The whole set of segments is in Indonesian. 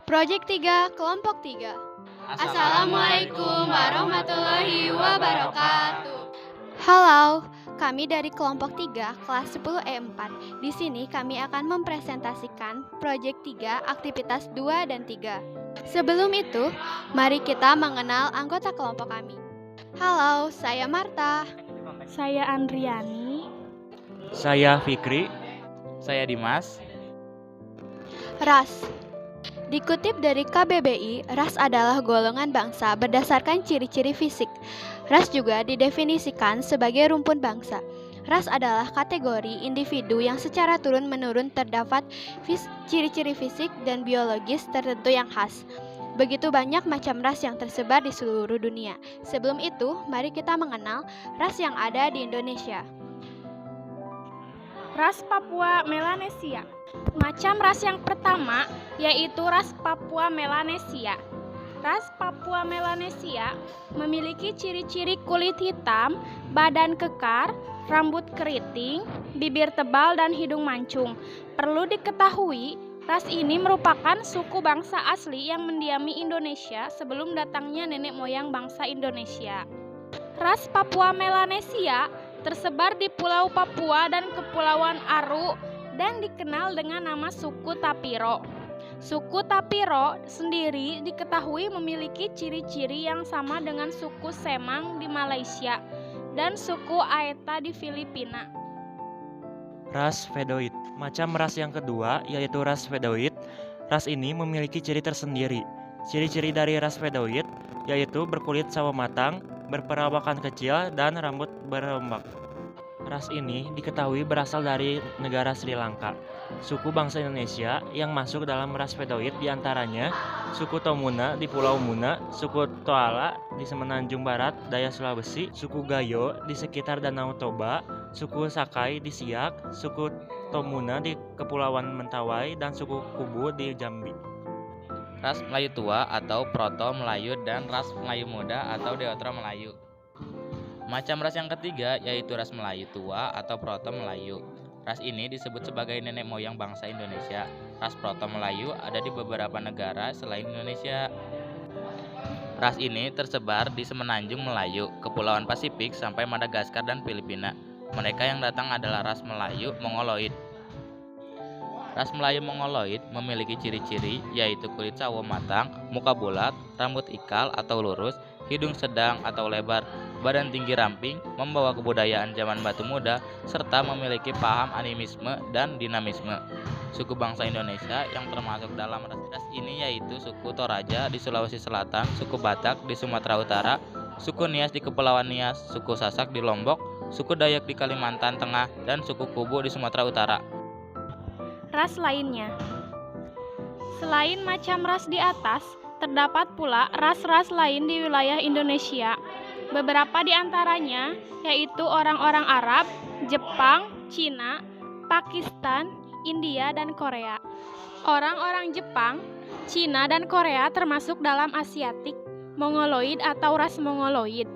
Proyek 3, Kelompok 3. Assalamualaikum warahmatullahi wabarakatuh. Halo, kami dari kelompok 3 kelas 10 E4. Di sini kami akan mempresentasikan proyek 3 aktivitas 2 dan 3. Sebelum itu, mari kita mengenal anggota kelompok kami. Halo, saya Marta. Saya Andriani. Saya Fikri. Saya Dimas. Ras. Dikutip dari KBBI, ras adalah golongan bangsa berdasarkan ciri-ciri fisik. Ras juga didefinisikan sebagai rumpun bangsa. Ras adalah kategori individu yang secara turun-menurun terdapat ciri-ciri fisik dan biologis tertentu yang khas. Begitu banyak macam ras yang tersebar di seluruh dunia. Sebelum itu, mari kita mengenal ras yang ada di Indonesia. Ras Papua Melanesia. Macam ras yang pertama yaitu ras Papua Melanesia. Ras Papua Melanesia memiliki ciri-ciri kulit hitam, badan kekar, rambut keriting, bibir tebal dan hidung mancung. Perlu diketahui, ras ini merupakan suku bangsa asli yang mendiami Indonesia sebelum datangnya nenek moyang bangsa Indonesia. Ras Papua Melanesia tersebar di Pulau Papua dan Kepulauan Aru dan dikenal dengan nama suku Tapiro. Suku Tapiro sendiri diketahui memiliki ciri-ciri yang sama dengan suku Semang di Malaysia dan suku Aeta di Filipina. Ras Fedoid. Macam ras yang kedua yaitu ras Fedoid. Ras ini memiliki ciri tersendiri. Ciri-ciri dari ras Fedoid yaitu berkulit sawo matang, berperawakan kecil, dan rambut berombak. Ras ini diketahui berasal dari negara Sri Lanka. Suku bangsa Indonesia yang masuk dalam ras Fedoid diantaranya suku Tomuna di Pulau Muna, suku Toala di Semenanjung Barat, Daya Sulawesi, suku Gayo di sekitar Danau Toba, suku Sakai di Siak, suku Tomuna di Kepulauan Mentawai, dan suku Kubu di Jambi. Ras Melayu Tua atau Proto Melayu dan ras Melayu Muda atau Deutero Melayu. Macam ras yang ketiga yaitu ras Melayu Tua atau Proto Melayu. Ras ini disebut sebagai nenek moyang bangsa Indonesia. Ras Proto Melayu ada di beberapa negara selain Indonesia. Ras ini tersebar di Semenanjung Melayu, Kepulauan Pasifik sampai Madagaskar dan Filipina. Mereka yang datang adalah ras Melayu Mongoloid. Ras Melayu Mongoloid memiliki ciri-ciri yaitu kulit sawo matang, muka bulat, rambut ikal atau lurus, hidung sedang atau lebar, badan tinggi ramping, membawa kebudayaan zaman batu muda, serta memiliki paham animisme dan dinamisme. Suku bangsa Indonesia yang termasuk dalam ras ini yaitu suku Toraja di Sulawesi Selatan, suku Batak di Sumatera Utara, suku Nias di Kepulauan Nias, suku Sasak di Lombok, suku Dayak di Kalimantan Tengah, dan suku Kubu di Sumatera Utara. Ras lainnya. Selain macam ras di atas, terdapat pula ras-ras lain di wilayah Indonesia. Beberapa di antaranya yaitu orang-orang Arab, Jepang, Cina, Pakistan, India, dan Korea. Orang-orang Jepang, Cina, dan Korea termasuk dalam Asiatik, Mongoloid atau ras Mongoloid.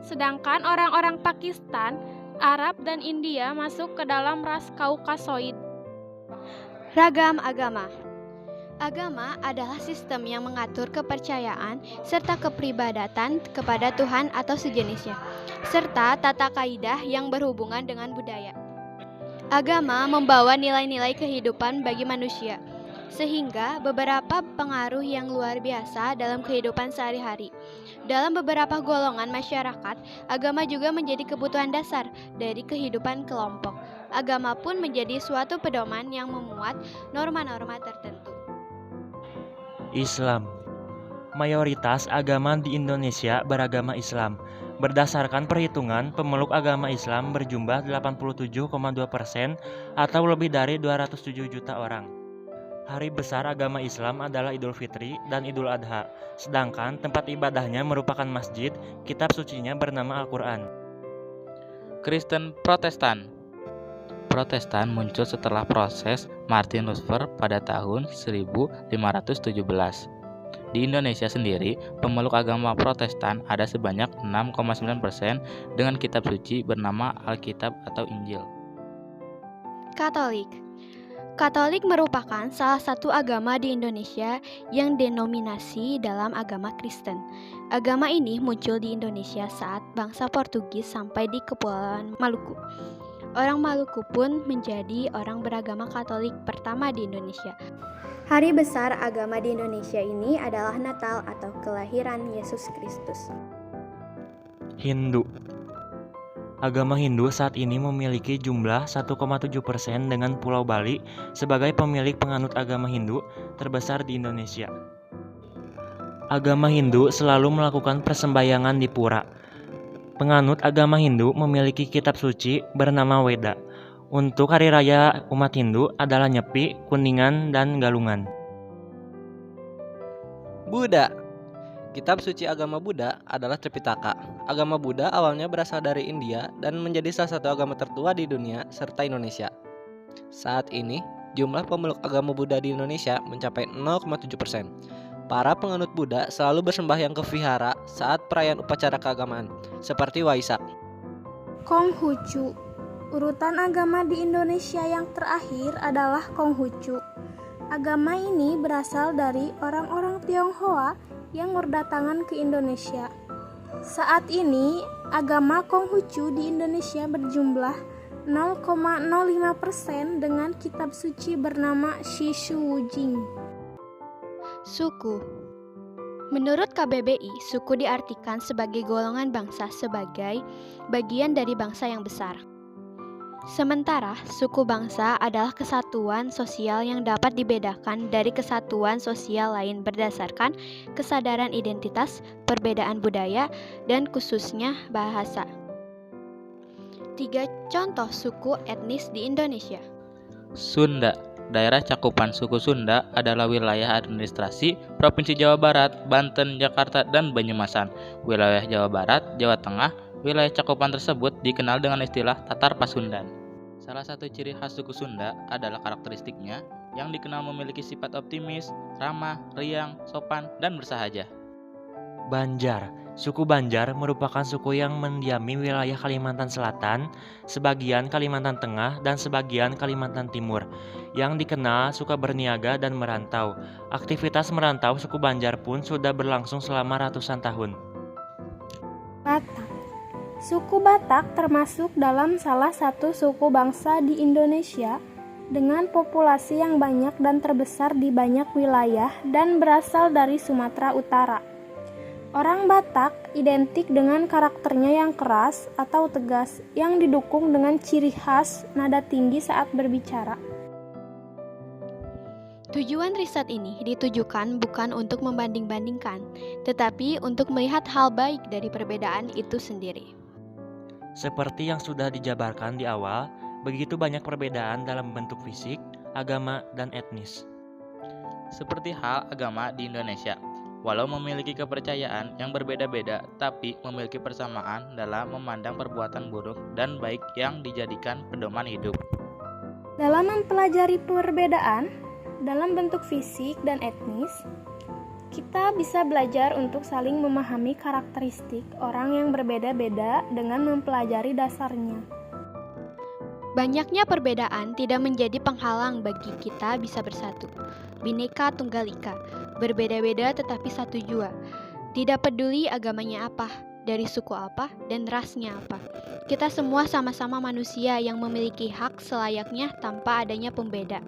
Sedangkan orang-orang Pakistan, Arab, dan India masuk ke dalam ras Kaukasoid. Ragam agama. Agama adalah sistem yang mengatur kepercayaan serta kepribadatan kepada Tuhan atau sejenisnya, serta tata kaidah yang berhubungan dengan budaya. Agama membawa nilai-nilai kehidupan bagi manusia, sehingga beberapa pengaruh yang luar biasa dalam kehidupan sehari-hari. Dalam beberapa golongan masyarakat, agama juga menjadi kebutuhan dasar dari kehidupan kelompok. Agama pun menjadi suatu pedoman yang memuat norma-norma tertentu. Islam. Mayoritas agama di Indonesia beragama Islam. Berdasarkan perhitungan, pemeluk agama Islam berjumlah 87,2% atau lebih dari 207 juta orang. Hari besar agama Islam adalah Idul Fitri dan Idul Adha, sedangkan tempat ibadahnya merupakan masjid, kitab sucinya bernama Al-Quran. Kristen Protestan. Protestan muncul setelah proses Martin Luther pada tahun 1517. Di Indonesia sendiri, pemeluk agama Protestan ada sebanyak 6,9% dengan kitab suci bernama Alkitab atau Injil. Katolik. Katolik merupakan salah satu agama di Indonesia yang denominasi dalam agama Kristen. Agama ini muncul di Indonesia saat bangsa Portugis sampai di Kepulauan Maluku. Orang Maluku pun menjadi orang beragama Katolik pertama di Indonesia. Hari besar agama di Indonesia ini adalah Natal atau kelahiran Yesus Kristus. Hindu. Agama Hindu saat ini memiliki jumlah 1,7% dengan Pulau Bali sebagai pemilik penganut agama Hindu terbesar di Indonesia. Agama Hindu selalu melakukan persembahyangan di pura. Penganut agama Hindu memiliki kitab suci bernama Weda. Untuk hari raya umat Hindu adalah Nyepi, Kuningan, dan Galungan. Buddha. Kitab suci agama Buddha adalah Tripitaka. Agama Buddha awalnya berasal dari India dan menjadi salah satu agama tertua di dunia serta Indonesia. Saat ini, jumlah pemeluk agama Buddha di Indonesia mencapai 0,7%. Para penganut Buddha selalu bersembahyang ke vihara saat perayaan upacara keagamaan, seperti Waisak. Konghucu. Urutan agama di Indonesia yang terakhir adalah Konghucu. Agama ini berasal dari orang-orang Tionghoa yang berdatangan ke Indonesia. Saat ini, agama Konghucu di Indonesia berjumlah 0,05% dengan kitab suci bernama Shishu Wujing. Suku. Menurut KBBI, suku diartikan sebagai golongan bangsa sebagai bagian dari bangsa yang besar. Sementara, suku bangsa adalah kesatuan sosial yang dapat dibedakan dari kesatuan sosial lain berdasarkan kesadaran identitas, perbedaan budaya, dan khususnya bahasa. 3 contoh suku etnis di Indonesia. Sunda. Daerah cakupan suku Sunda adalah wilayah administrasi Provinsi Jawa Barat, Banten, Jakarta, dan Banyumasan. Wilayah Jawa Barat, Jawa Tengah, wilayah cakupan tersebut dikenal dengan istilah Tatar Pasundan. Salah satu ciri khas suku Sunda adalah karakteristiknya yang dikenal memiliki sifat optimis, ramah, riang, sopan, dan bersahaja. Banjar. Suku Banjar merupakan suku yang mendiami wilayah Kalimantan Selatan, sebagian Kalimantan Tengah, dan sebagian Kalimantan Timur, yang dikenal suka berniaga dan merantau. Aktivitas merantau suku Banjar pun sudah berlangsung selama ratusan tahun. Batak. Suku Batak termasuk dalam salah satu suku bangsa di Indonesia dengan populasi yang banyak dan terbesar di banyak wilayah dan berasal dari Sumatera Utara. Orang Batak identik dengan karakternya yang keras atau tegas yang didukung dengan ciri khas nada tinggi saat berbicara. Tujuan riset ini ditujukan bukan untuk membanding-bandingkan, tetapi untuk melihat hal baik dari perbedaan itu sendiri. Seperti yang sudah dijabarkan di awal, begitu banyak perbedaan dalam bentuk fisik, agama, dan etnis. Seperti hal agama di Indonesia, walau memiliki kepercayaan yang berbeda-beda, tapi memiliki persamaan dalam memandang perbuatan buruk dan baik yang dijadikan pedoman hidup. Dalam mempelajari perbedaan dalam bentuk fisik dan etnis, kita bisa belajar untuk saling memahami karakteristik orang yang berbeda-beda dengan mempelajari dasarnya. Banyaknya perbedaan tidak menjadi penghalang bagi kita bisa bersatu. Bhinneka Tunggal Ika, berbeda-beda tetapi satu jua. Tidak peduli agamanya apa, dari suku apa, dan rasnya apa. Kita semua sama-sama manusia yang memiliki hak selayaknya tanpa adanya pembeda.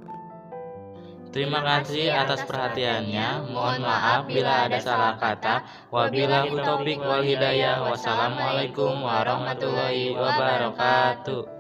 Terima kasih atas perhatiannya. Mohon maaf bila ada salah kata. Wabillahi taufiq wal hidayah. Wassalamualaikum warahmatullahi wabarakatuh.